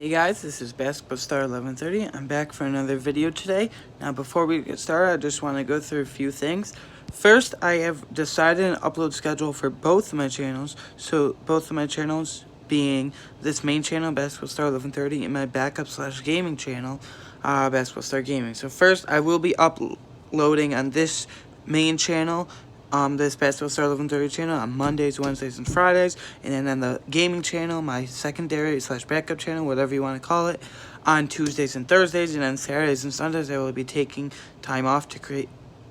Hey guys, this is Basketball Star 1130. I'm back for another video today. Now before we get started, I just want to go through a few things. First, I have decided an upload schedule for both of my channels. So both of my channels being this main channel, Basketball Star 1130, and my backup / gaming channel, Basketball Star Gaming. So first, I will be uploading on this main channel, this Basketball Star 1130 channel on Mondays, Wednesdays, and Fridays, and then on the gaming channel, my secondary / backup channel, whatever you want to call it, on Tuesdays and Thursdays, and on Saturdays and Sundays, I will be taking time off to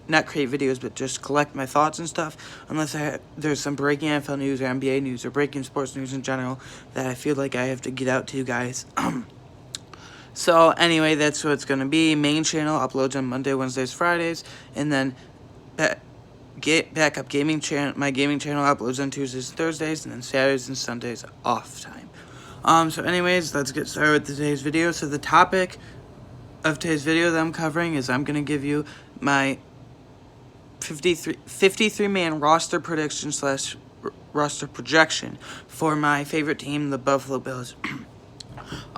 not create videos, but just collect my thoughts and stuff, unless there's some breaking NFL news or NBA news or breaking sports news in general that I feel like I have to get out to you guys. So anyway, that's what it's going to be. Main channel uploads on Monday, Wednesdays, Fridays, and then backup gaming channel, my gaming channel uploads on Tuesdays and Thursdays, and then Saturdays and Sundays off time. So anyways, let's get started with today's video. So the topic of today's video that I'm covering is I'm going to give you my 53-man roster prediction / roster projection for my favorite team, the Buffalo Bills.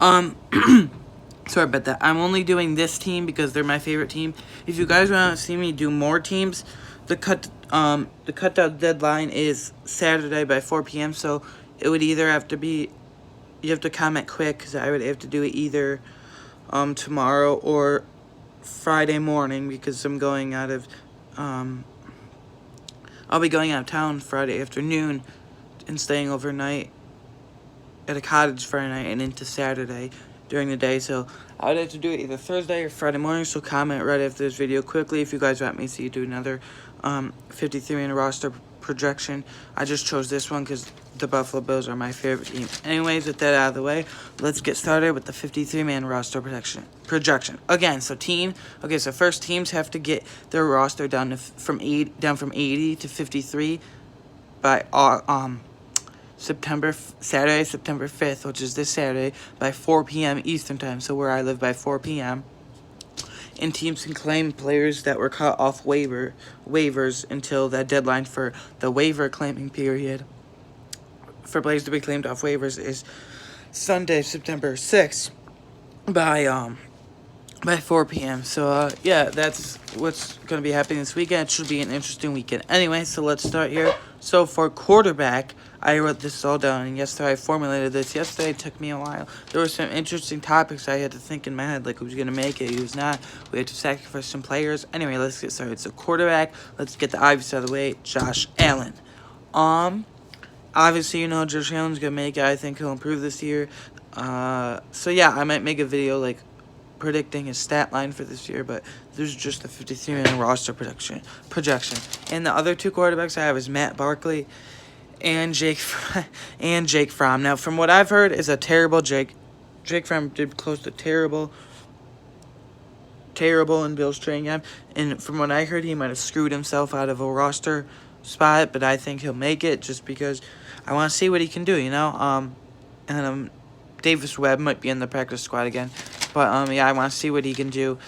Sorry about that. I'm only doing this team because they're my favorite team. If you guys want to see me do more teams, the cutout deadline is Saturday by 4 p.m. So it would either have to be, you have to comment quick because I would have to do it either tomorrow or Friday morning because I'm going out of I'll be going out of town Friday afternoon and staying overnight at a cottage Friday night and into Saturday during the day. So I would have to do it either Thursday or Friday morning. So comment right after this video quickly if you guys want me to see you do another 53-man roster projection. I just chose this one because the Buffalo Bills are my favorite team. Anyways, with that out of the way, let's get started with the 53-man roster projection. Again, so so first teams have to get their roster down from 80 to 53 by Saturday, September 5th, which is this Saturday, by 4 p.m. Eastern Time, so where I live by 4 p.m. And teams can claim players that were cut off waivers until that deadline for the waiver claiming period for players to be claimed off waivers is Sunday, September 6th by 4 p.m. So, yeah, that's what's going to be happening this weekend. It should be an interesting weekend. Anyway, so let's start here. So, for quarterback, I wrote this all down, and yesterday I formulated this. Yesterday it took me a while. There were some interesting topics I had to think in my head, like who's going to make it, who's not. We had to sacrifice some players. Anyway, let's get started. So, quarterback, let's get the obvious out of the way, Josh Allen. Obviously, you know Josh Allen's going to make it. I think he'll improve this year. So, yeah, I might make a video, like, predicting his stat line for this year, but this is just the 53-man roster projection. And the other two quarterbacks I have is Matt Barkley and Jake Fromm. Now, from what I've heard, is a terrible Jake Fromm did close to terrible in Bill's training camp, and from what I heard, he might have screwed himself out of a roster spot, but I think he'll make it just because I want to see what he can do, you know. Davis Webb might be in the practice squad again. But, yeah, I want to see what he can do.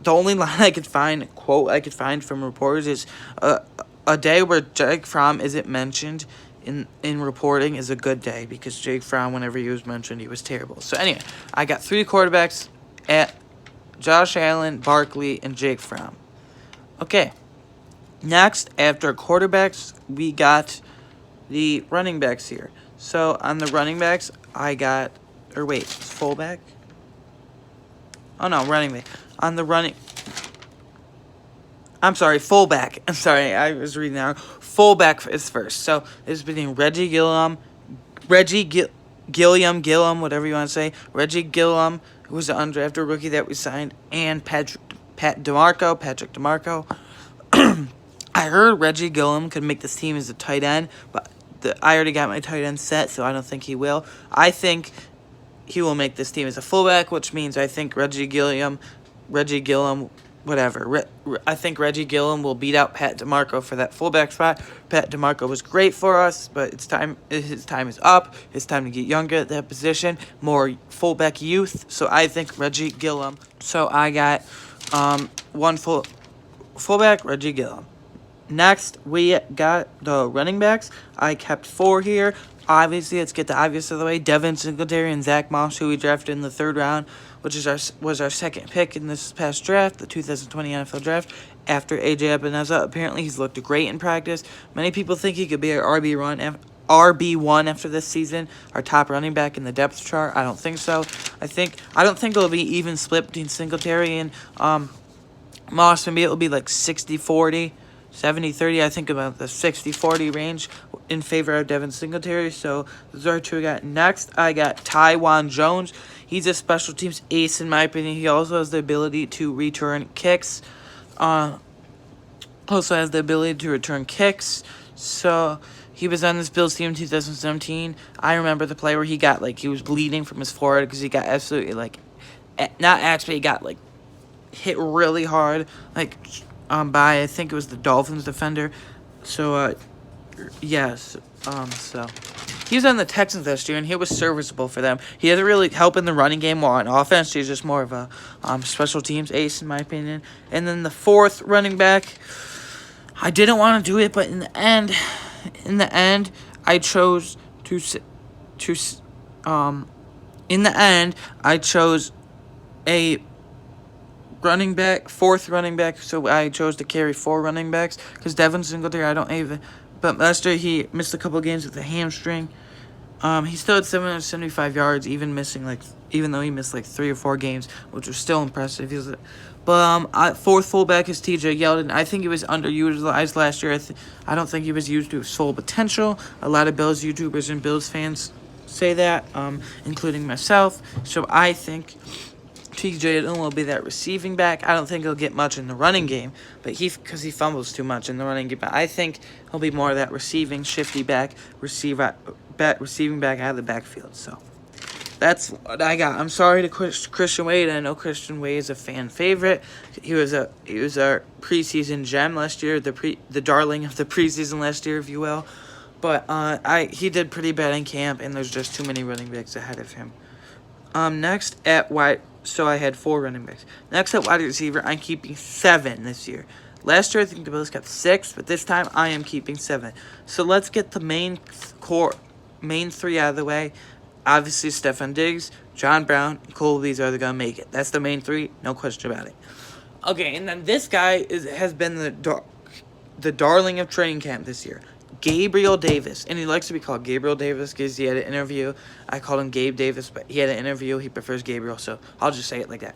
The only line I could find, quote I could find from reporters is, a day where Jake Fromm isn't mentioned in reporting is a good day, because Jake Fromm, whenever he was mentioned, he was terrible. So, anyway, I got three quarterbacks at Josh Allen, Barkley, and Jake Fromm. Okay. Next, after quarterbacks, we got the running backs here. So, on the running backs, I got, fullback? Oh, no, running back. On the fullback. I'm sorry, I was reading that. Fullback is first. So, it's between Reggie Gilliam, whatever you want to say. Reggie Gilliam, who was an undrafted rookie that we signed, and Patrick DeMarco. I heard Reggie Gilliam could make this team as a tight end, but I already got my tight end set, so I don't think he will. I think he will make this team as a fullback, which means I think Reggie Gilliam, whatever. I think Reggie Gilliam will beat out Pat DeMarco for that fullback spot. Pat DeMarco was great for us, but his time is up. It's time to get younger at that position, more fullback youth. So I think Reggie Gilliam. So I got one fullback, Reggie Gilliam. Next, we got the running backs. I kept four here. obviously, let's get the obvious out of the way. Devin Singletary and Zach Moss, who we drafted in the 3rd round, which was our 2nd pick in this past draft, the 2020 NFL draft, after A.J. Epineza. Apparently, he's looked great in practice. Many people think he could be our RB1 after this season, our top running back in the depth chart. I don't think so. I don't think it'll be even split between Singletary and Moss. Maybe it'll be like 60-40, 70-30. I think about the 60-40 range in favor of Devin Singletary. So those are 2 I got. Next, I got Taiwan Jones. He's a special teams ace in my opinion. He also has the ability to return kicks. So he was on this Bills team in 2017. I remember the play where he got, like, he was bleeding from his forehead because he got absolutely, like, not actually, he got, like, hit really hard, like, by, I think it was the Dolphins defender. So, yes, so he was on the Texans last year, and he was serviceable for them. He doesn't really help in the running game or on offense. He's just more of a special teams ace, in my opinion. And then the 4th running back, I didn't want to do it, but in the end, I chose a running back, 4th running back, so I chose to carry 4 running backs, because Devin Singletary, but last year he missed a couple games with a hamstring. He still had 775 yards, even though he missed like 3 or 4 games, which was still impressive. But 4th fullback is TJ Yeldon. I think he was underutilized last year. I don't think he was used to his full potential. A lot of Bills YouTubers and Bills fans say that, including myself. So I think TJ Yeldon will be that receiving back. I don't think he'll get much in the running game, but because he fumbles too much in the running game. But I think he'll be more of that receiving receiving back out of the backfield. So that's what I got. I'm sorry to Christian Wade. I know Christian Wade is a fan favorite. He was our preseason gem last year, the darling of the preseason last year, if you will. But he did pretty bad in camp, and there's just too many running backs ahead of him. Next at wide, so I had 4 running backs. Next at wide receiver, I'm keeping 7 this year. Last year, I think the Bills kept 6, but this time I am keeping 7. So let's get the main 3 out of the way. Obviously, Stefon Diggs, John Brown, and Cole Beasley are going to make it. That's the main 3, no question about it. Okay, and then this guy has been the darling of training camp this year. Gabriel Davis, and he likes to be called Gabriel Davis because he had an interview. I called him Gabe Davis, but he had an interview. He prefers Gabriel, so I'll just say it like that.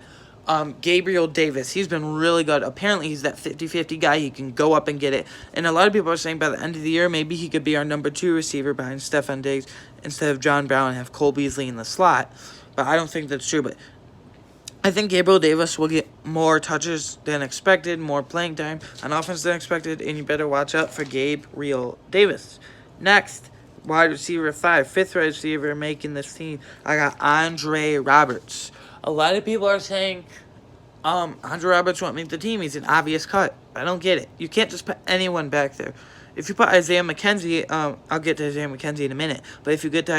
Gabriel Davis, he's been really good. Apparently, he's that 50-50 guy. He can go up and get it. And a lot of people are saying by the end of the year, maybe he could be our number 2 receiver behind Stefon Diggs instead of John Brown and have Cole Beasley in the slot. But I don't think that's true. But I think Gabriel Davis will get more touches than expected, more playing time on offense than expected, and you better watch out for Gabriel Davis. Next, wide receiver 5, 5th wide receiver making this team. I got Andre Roberts. A lot of people are saying Andre Roberts won't make the team. He's an obvious cut. I don't get it. You can't just put anyone back there. If you put Isaiah McKenzie, I'll get to Isaiah McKenzie in a minute. But if you get to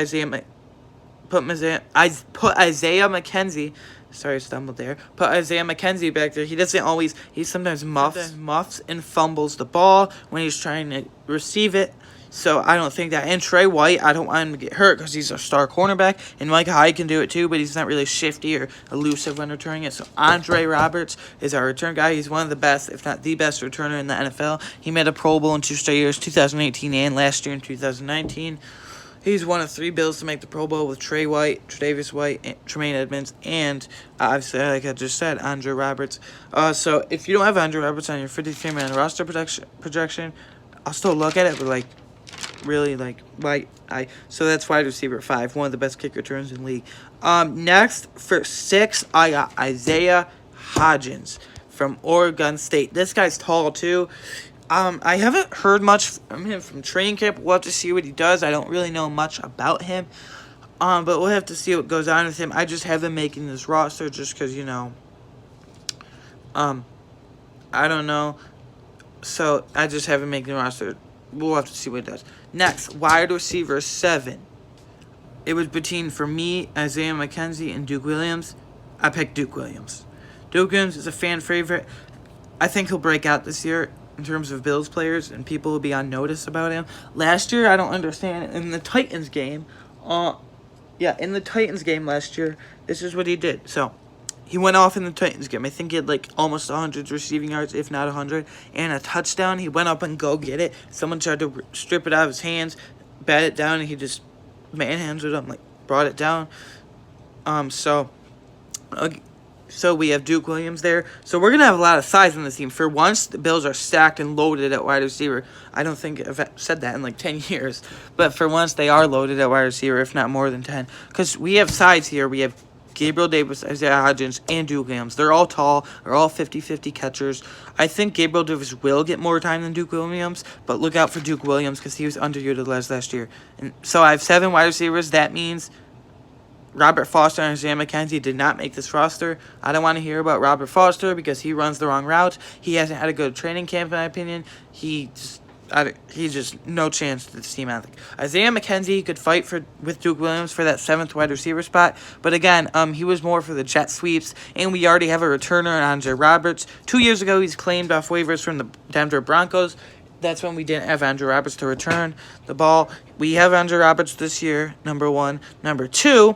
put Isaiah McKenzie. Sorry, I stumbled there. Put Isaiah McKenzie back there. He sometimes muffs and fumbles the ball when he's trying to receive it. So I don't think that. And Trey White, I don't want him to get hurt because he's a star cornerback. And Micah Hyde can do it too, but he's not really shifty or elusive when returning it. So Andre Roberts is our return guy. He's one of the best, if not the best returner in the NFL. He made a Pro Bowl in 2 straight years, 2018 and last year in 2019. He's one of 3 Bills to make the Pro Bowl with Trey White, Tre'Davious White, Tremaine Edmonds, and obviously, like I just said, Andre Roberts. So if you don't have Andre Roberts on your 53-man roster projection, I'll still look at it, but so that's wide receiver 5, one of the best kick returns in the league. Next for 6, I got Isaiah Hodgins from Oregon State. This guy's tall too. I haven't heard much from him from training camp. We'll have to see what he does. I don't really know much about him. But we'll have to see what goes on with him. I just have him making this roster just because, I don't know. So I just have him making the roster. We'll have to see what he does. Next, wide receiver 7. It was between, for me, Isaiah McKenzie and Duke Williams. I picked Duke Williams. Duke Williams is a fan favorite. I think he'll break out this year. in terms of Bills players, and people will be on notice about him. Last year, I don't understand. In the Titans game, in the Titans game last year, this is what he did. So, he went off in the Titans game. I think he had like almost 100 receiving yards, if not 100, and a touchdown. He went up and go get it. Someone tried to strip it out of his hands, bat it down, and he just manhandled him, like brought it down. So we have Duke Williams there. So we're going to have a lot of size on this team. For once, the Bills are stacked and loaded at wide receiver. I don't think I've said that in like 10 years. But for once, they are loaded at wide receiver, if not more than 10. Because we have size here. We have Gabriel Davis, Isaiah Hodgins, and Duke Williams. They're all tall. They're all 50-50 catchers. I think Gabriel Davis will get more time than Duke Williams. But look out for Duke Williams because he was underutilized last year. And so I have 7 wide receivers. That means Robert Foster and Isaiah McKenzie did not make this roster. I don't want to hear about Robert Foster because he runs the wrong route. He hasn't had a good training camp, in my opinion. He's just no chance to this team, I think. Isaiah McKenzie could fight with Duke Williams for that 7th wide receiver spot. But again, he was more for the jet sweeps. And we already have a returner in Andre Roberts. 2 years ago, he's claimed off waivers from the Denver Broncos. That's when we didn't have Andre Roberts to return the ball. We have Andre Roberts this year, number 1. Number 2,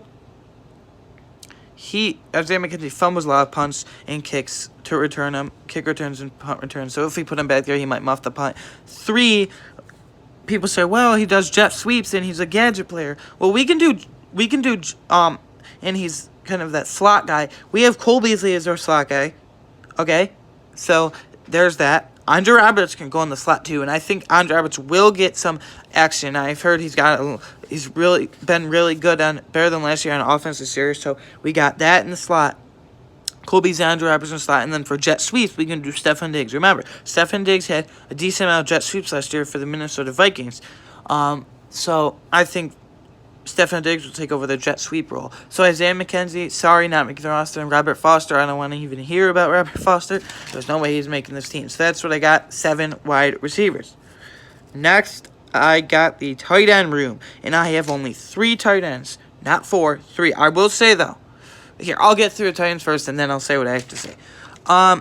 Isaiah McKenzie fumbles a lot of punts and kicks to return them, kick returns and punt returns. So if we put him back there, he might muff the punt. 3, people say, well, he does jet sweeps and he's a gadget player. Well, we can do, and he's kind of that slot guy. We have Cole Beasley as our slot guy. Okay, so there's that. Andre Roberts can go in the slot too, and I think Andre Roberts will get some action. I've heard he's really been really good better than last year on offense this year. So we got that in the slot. Colby's Andre Roberts in the slot, and then for jet sweeps, we can do Stefon Diggs. Remember, Stefon Diggs had a decent amount of jet sweeps last year for the Minnesota Vikings. So I think Stefon Diggs will take over the jet sweep role. So Isaiah McKenzie, sorry, not making the roster. And Robert Foster, I don't want to even hear about Robert Foster. There's no way he's making this team. So that's what I got, 7 wide receivers. Next, I got the tight end room. And I have only 3 tight ends, not 4, 3. I will say, though, here, I'll get through the tight ends first, and then I'll say what I have to say.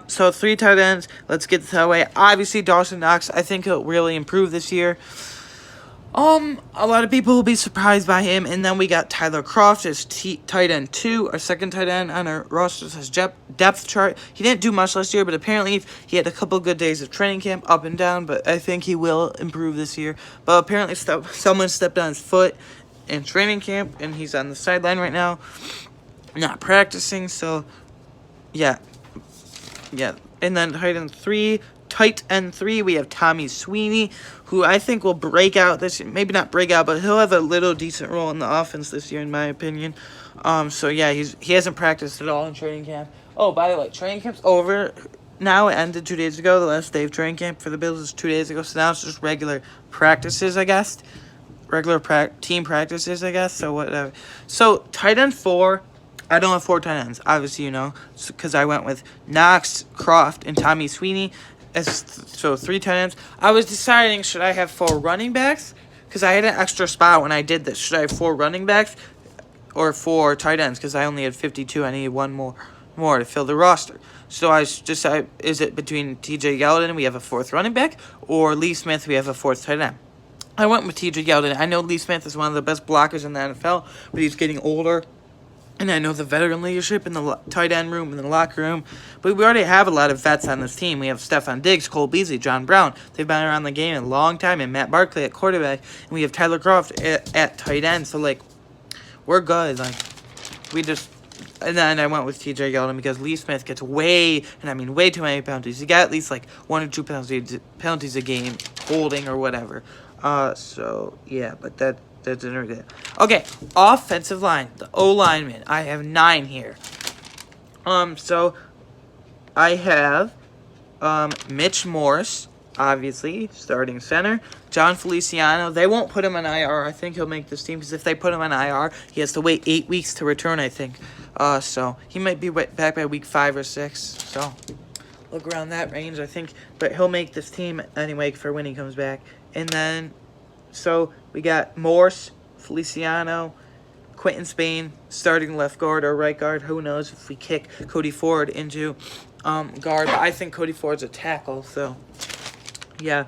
So 3 tight ends. Let's get this out of the way. Obviously, Dawson Knox, I think he'll really improve this year. A lot of people will be surprised by him. And then we got Tyler Kroft as tight end 2, our second tight end on our roster as depth chart. He didn't do much last year, but apparently he had a couple good days of training camp, up and down. But I think he will improve this year. But apparently someone stepped on his foot in training camp, and he's on the sideline right now, not practicing. So, yeah. And then tight end 3, we have Tommy Sweeney, who I think will break out this year. Maybe not break out, but he'll have a little decent role in the offense this year, in my opinion. So yeah, he hasn't practiced at all in training camp. Oh, by the way, training camp's over now. It ended 2 days ago. The last day of training camp for the Bills is 2 days ago. So now it's just regular practices, I guess. Regular team practices, I guess. So whatever. So tight end 4. I don't have 4 tight ends, obviously, because I went with Knox, Kroft, and Tommy Sweeney. So 3 tight ends. I was deciding, should I have 4 running backs? Because I had an extra spot when I did this. Should I have 4 running backs or 4 tight ends? Because I only had 52. I needed one more to fill the roster. So I decided, is it between TJ Yeldon, we have a 4th running back, or Lee Smith, we have a 4th tight end? I went with TJ Yeldon. I know Lee Smith is one of the best blockers in the NFL, but he's getting older. And I know the veteran leadership in the tight end room, in the locker room. But we already have a lot of vets on this team. We have Stefon Diggs, Cole Beasley, John Brown. They've been around the game a long time. And Matt Barkley at quarterback. And we have Tyler Kroft at tight end. So, we're good. And then I went with TJ Yeldon because Lee Smith gets way too many penalties. He got at least 1 or 2 penalties a game, holding or whatever. So, yeah, but that didn't really. Okay, offensive line, the O-lineman. I have 9 here. So I have Mitch Morse, obviously, starting center. John Feliciano. They won't put him on IR. I think he'll make this team because if they put him on IR, he has to wait 8 weeks to return, I think. So he might be back by week 5 or 6. So look around that range, I think. But he'll make this team anyway for when he comes back. And then, so we got Morse, Feliciano, Quentin Spain, starting left guard or right guard. Who knows if we kick Cody Ford into guard. But I think Cody Ford's a tackle, so Yeah.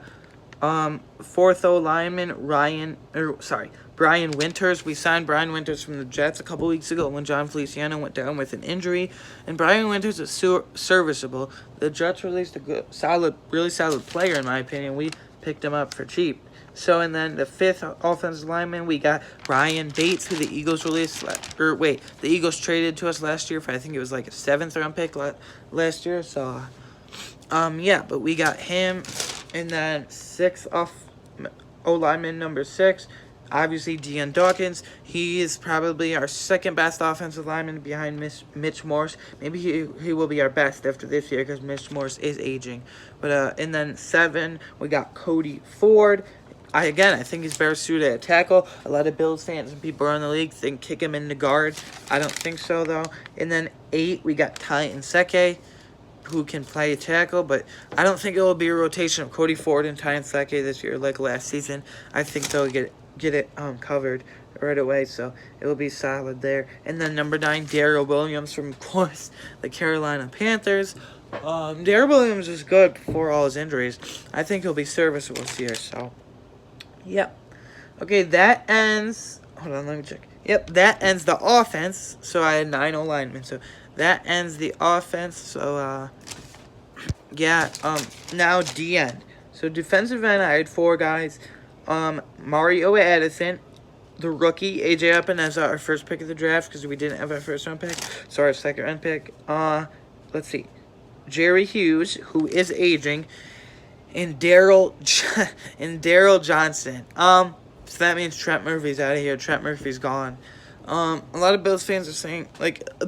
Fourth O lineman Brian Winters. We signed Brian Winters from the Jets a couple weeks ago when John Feliciano went down with an injury, and Brian Winters is serviceable. The Jets released a really solid player in my opinion. We picked him up for cheap. So, and then the fifth offensive lineman, we got Ryan Bates, who the Eagles the Eagles traded to us last year for, I think it was like a 7th-round pick last year. So, yeah, but we got him. And then sixth O-lineman, number 6, obviously Deion Dawkins. He is probably our second best offensive lineman behind Mitch Morse. Maybe he will be our best after this year because Mitch Morse is aging. But and then 7, we got Cody Ford. I think he's better suited at tackle. A lot of Bills fans and people around the league think kick him in the guard. I don't think so, though. And then 8, we got Ty Nseke, who can play tackle, but I don't think it will be a rotation of Cody Ford and Ty Nseke this year like last season. I think they'll get it covered right away, so it will be solid there. And then number 9, Daryl Williams from, of course, the Carolina Panthers. Daryl Williams is good before all his injuries. I think he'll be serviceable this year, so yep. Okay, that ends. Hold on, let me check. Yep, that ends the offense. So I had 9 linemen. So that ends the offense. So yeah. Now D end. So defensive end, I had 4 guys. Mario Addison, the rookie. AJ Epinesa, our first pick of the draft because we didn't have our first round pick. So our second round pick. Let's see. Jerry Hughes, who is aging. And Daryl Johnson. So that means Trent Murphy's out of here. Trent Murphy's gone. A lot of Bills fans are saying,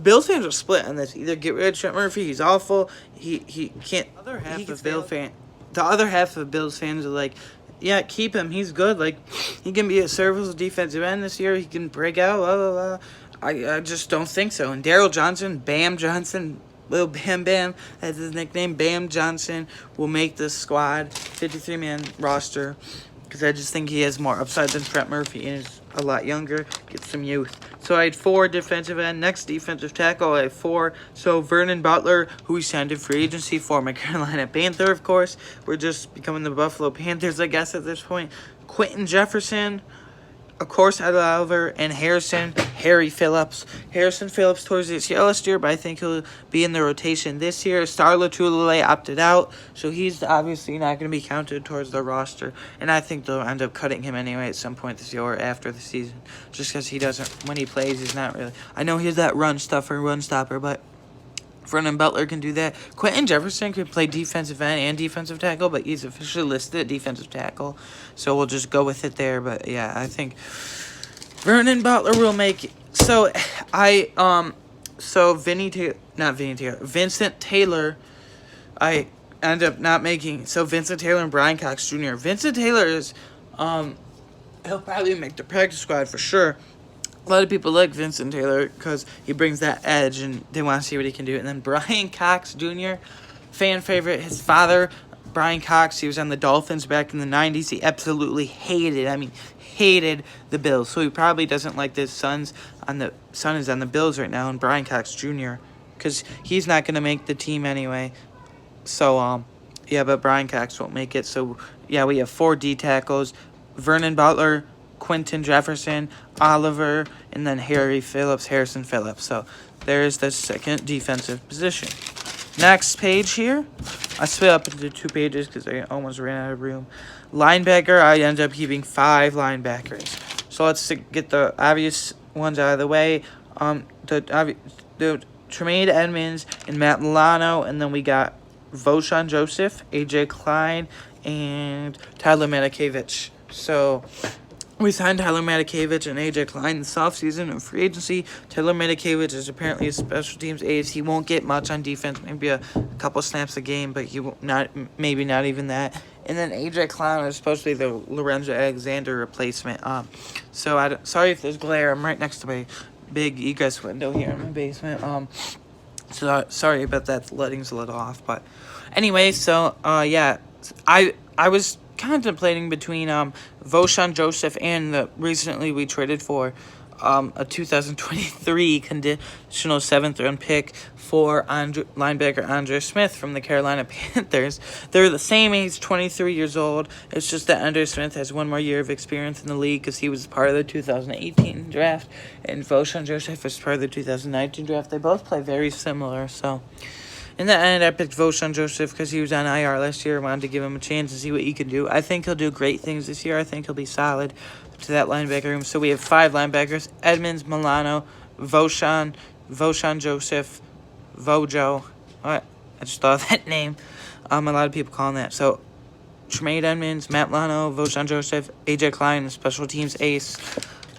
Bills fans are split on this. Either get rid of Trent Murphy, he's awful. He can't. The other half of Bills fans are like, yeah, keep him. He's good. He can be a serviceable defensive end this year. He can break out. Blah blah blah. I just don't think so. And Daryl Johnson, Bam Johnson. Little Bam Bam, that's his nickname. Bam Johnson will make this squad 53-man roster because I just think he has more upside than Trent Murphy and is a lot younger, gets some youth. So I had 4 defensive end. Next defensive tackle, I had 4. So Vernon Butler, who we signed in free agency for my Carolina Panther, of course. We're just becoming the Buffalo Panthers, I guess, at this point. Quentin Jefferson, of course, Oliver, and Harry Phillips. Harrison Phillips towards his ACL last year, but I think he'll be in the rotation this year. Star Lotulelei opted out, so he's obviously not going to be counted towards the roster. And I think they'll end up cutting him anyway at some point this year or after the season, just because he doesn't, when he plays, he's not really. I know he's that run stopper, but Vernon Butler can do that. Quentin Jefferson could play defensive end and defensive tackle, but he's officially listed at defensive tackle, so we'll just go with it there. But yeah, I think Vernon Butler will make it. So Vincent Taylor, I end up not making. So Vincent Taylor and Brian Cox Jr. Vincent Taylor is, he'll probably make the practice squad for sure. A lot of people like Vincent Taylor because he brings that edge and they want to see what he can do. And then Brian Cox Jr., fan favorite. His father, Brian Cox, he was on the Dolphins back in the 90s. He absolutely hated the Bills. So he probably doesn't like his son is on the Bills right now, and Brian Cox Jr., because he's not going to make the team anyway. So, yeah, but Brian Cox won't make it. So, yeah, we have 4 D tackles. Vernon Butler, Quentin Jefferson, Oliver, and then Harrison Phillips. So there's the second defensive position. Next page here, I split up into 2 pages because I almost ran out of room. Linebacker, I end up keeping 5 linebackers. So let's get the obvious ones out of the way. The Tremaine Edmonds and Matt Milano, and then we got Vosean Joseph, AJ Klein, and Tyler Matakevich. So we signed Tyler Matakevich and AJ Klein this offseason in free agency. Tyler Matakevich is apparently a special teams ace. He won't get much on defense, maybe a couple snaps a game, but maybe not even that. And then AJ Klein is supposed to be the Lorenzo Alexander replacement. Sorry if there's glare. I'm right next to my big egress window here in my basement. So sorry about that. The lighting's a little off, but anyway. So yeah, I was contemplating between Vosean Joseph and recently we traded for a 2023 conditional 7th round pick for linebacker Andre Smith from the Carolina Panthers. They're the same age, 23 years old. It's just that Andre Smith has one more year of experience in the league because he was part of the 2018 draft, and Vosean Joseph was part of the 2019 draft. They both play very similar, so in the end, I picked Vosean Joseph because he was on IR last year. I wanted to give him a chance to see what he can do. I think he'll do great things this year. I think he'll be solid to that linebacker room. So we have 5 linebackers: Edmonds, Milano, Vosean Joseph, Vojo. What? I just thought of that name. A lot of people call him that. So Tremaine Edmonds, Matt Milano, Vosean Joseph, AJ Klein, special teams ace,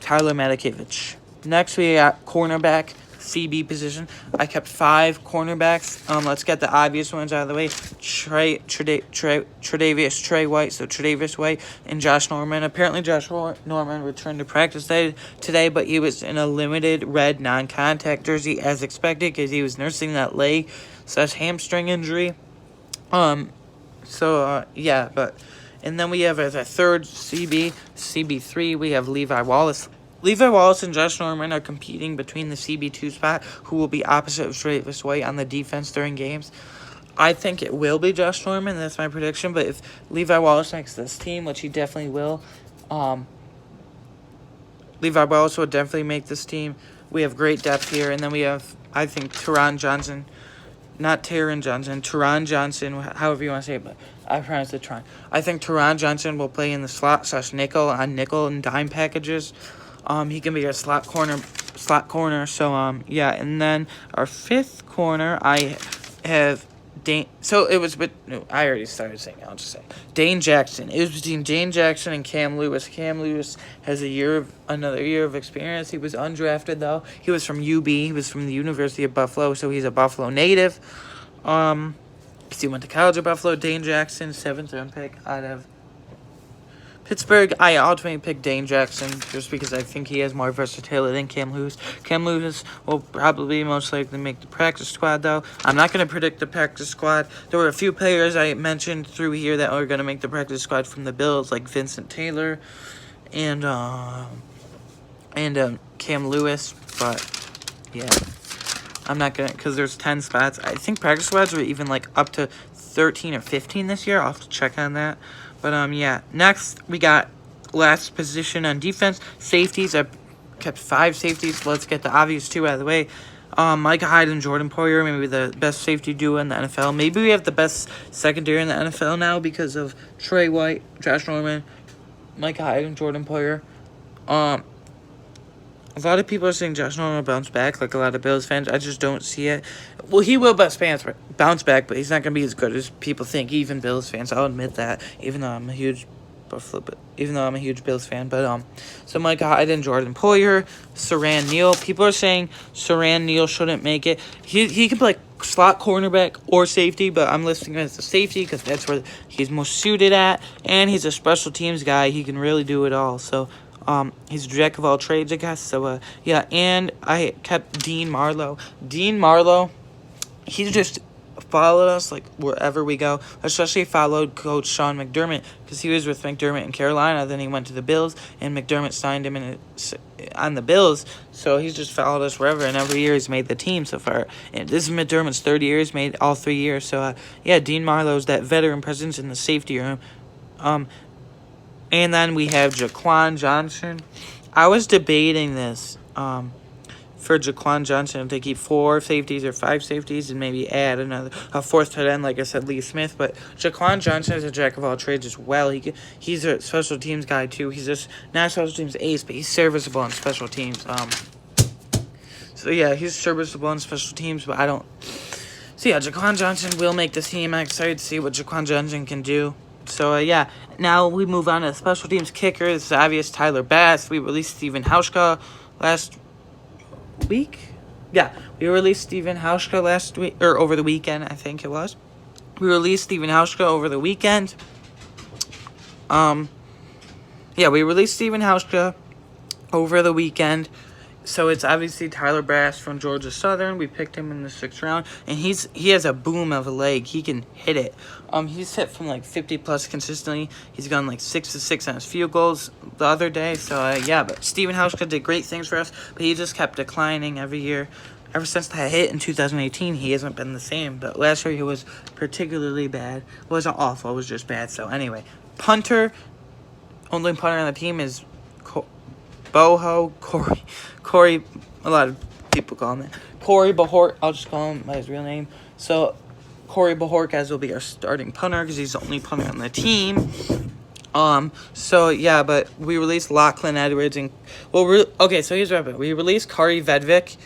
Tyler Matakevich. Next, we got cornerback, CB position. I kept 5 cornerbacks. Let's get the obvious ones out of the way. Tre'Davious White and Josh Norman. Apparently, Josh Norman returned to practice today, but he was in a limited red non-contact jersey as expected because he was nursing that leg/hamstring injury. And then we have as a third CB3, we have Levi Wallace. Levi Wallace and Josh Norman are competing between the CB2 spot, who will be opposite of Tre'Davious White on the defense during games. I think it will be Josh Norman. That's my prediction. But if Levi Wallace makes this team, which he definitely will, Levi Wallace will definitely make this team. We have great depth here. And then we have, I think, Taron Johnson, however you want to say it, but I pronounce it Taron. I think Taron Johnson will play in the slot/nickel on nickel and dime packages. He can be a slot corner. So, and then our 5th corner, I have I already started saying it. I'll just say Dane Jackson. It was between Dane Jackson and Cam Lewis. Cam Lewis has another year of experience. He was undrafted, though. He was from UB. He was from the University of Buffalo, so he's a Buffalo native. He went to college at Buffalo. Dane Jackson, 7th round pick out of Pittsburgh. I ultimately picked Dane Jackson just because I think he has more versatility than Cam Lewis. Cam Lewis will probably most likely make the practice squad, though. I'm not going to predict the practice squad. There were a few players I mentioned through here that are going to make the practice squad from the Bills, like Vincent Taylor and Cam Lewis. But, yeah, I'm not going to, because there's 10 spots. I think practice squads are even, like, up to 13 or 15 this year. I'll have to check on that. But, next we got last position on defense, safeties. I kept 5 safeties. Let's get the obvious 2 out of the way. Micah Hyde and Jordan Poyer, maybe the best safety duo in the NFL. Maybe we have the best secondary in the NFL now because of Trey White, Josh Norman, Micah Hyde, and Jordan Poyer. A lot of people are saying Josh Norman will bounce back, like a lot of Bills fans. I just don't see it. Well, he will bounce back, but he's not going to be as good as people think, even Bills fans. I'll admit that, even though I'm a huge Bills fan. But so Micah Hyde and Jordan Poyer, Siran Neal. People are saying Siran Neal shouldn't make it. He can play slot cornerback or safety, but I'm listing him as a safety because that's where he's most suited at, and he's a special teams guy. He can really do it all. So he's a jack of all trades, I guess. So, and I kept Dean Marlowe. Dean Marlowe, he just followed us, like, wherever we go. Especially followed Coach Sean McDermott, because he was with McDermott in Carolina. Then he went to the Bills, and McDermott signed him on the Bills. So he's just followed us wherever, and every year he's made the team so far. And this is McDermott's 3rd year. He's made all 3 years. So, Dean Marlowe's that veteran presence in the safety room. And then we have Jaquan Johnson. I was debating this for Jaquan Johnson to keep 4 safeties or 5 safeties and maybe add a 4th tight end, like I said, Lee Smith. But Jaquan Johnson is a jack of all trades as well. He's a special teams guy, too. He's just not a special teams ace, but he's serviceable on special teams. He's serviceable on special teams, but I don't. So, Jaquan Johnson will make this team. I'm excited to see what Jaquan Johnson can do. So, now we move on to special teams kicker. This is obvious, Tyler Bass. We released Steven Hauschka last week. We released Steven Hauschka last week, or over the weekend, I think it was. We released Steven Hauschka over the weekend. We released Steven Hauschka over the weekend. So it's obviously Tyler Bass from Georgia Southern. We picked him in the 6th round, and he has a boom of a leg. He can hit it. He's hit from like 50+ consistently. He's gone like 6 of 6 on his field goals the other day. So but Steven Hauschka did great things for us, but he just kept declining every year. ever since that hit in 2018, he hasn't been the same. But last year he was particularly bad. It wasn't awful, it was just bad. So anyway, punter, only punter on the team is Corey, a lot of people call him that. Corey Bojorquez, I'll just call him by his real name. So Corey Bojorquez will be our starting punter because he's the only punter on the team. So yeah, but we released Lachlan Edwards and okay, so here's what happened. We released Kari Vedvik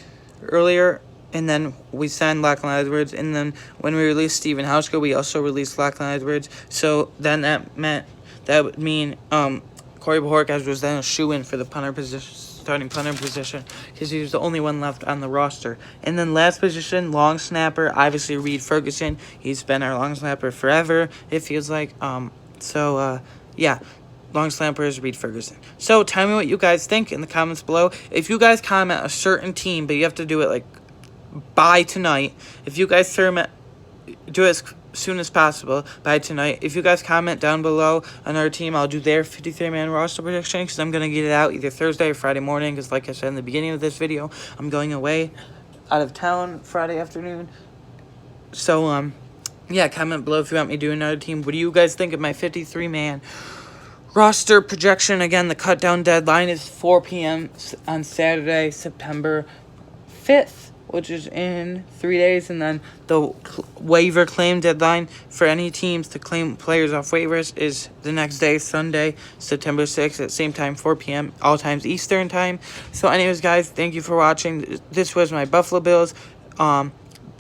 earlier, and then we signed Lachlan Edwards, and then when we released Steven Hauschka, we also released Lachlan Edwards. So then that would mean Corey Bojorquez was then a shoo-in for the starting punter position, because he was the only one left on the roster. And then last position, long snapper, obviously Reed Ferguson. He's been our long snapper forever, it feels like. Yeah, long snapper is Reed Ferguson. So tell me what you guys think in the comments below. If you guys comment a certain team, but you have to do it like by tonight. If you guys do it as soon as possible by tonight. If you guys comment down below on our team, I'll do their 53-man roster prediction, because I'm going to get it out either Thursday or Friday morning, because like I said in the beginning of this video, I'm going away out of town Friday afternoon. So, yeah, comment below if you want me to do another team. What do you guys think of my 53-man roster projection? Again, the cut-down deadline is 4 p.m. on Saturday, September 5th, which is in 3 days. And then the waiver claim deadline for any teams to claim players off waivers is the next day, Sunday, September 6th, at same time, 4 p.m., all times Eastern time. So anyways, guys, thank you for watching. This was my Buffalo Bills.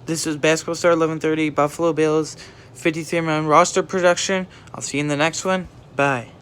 This is Basketball Star 1130, Buffalo Bills, 53-man roster production. I'll see you in the next one. Bye.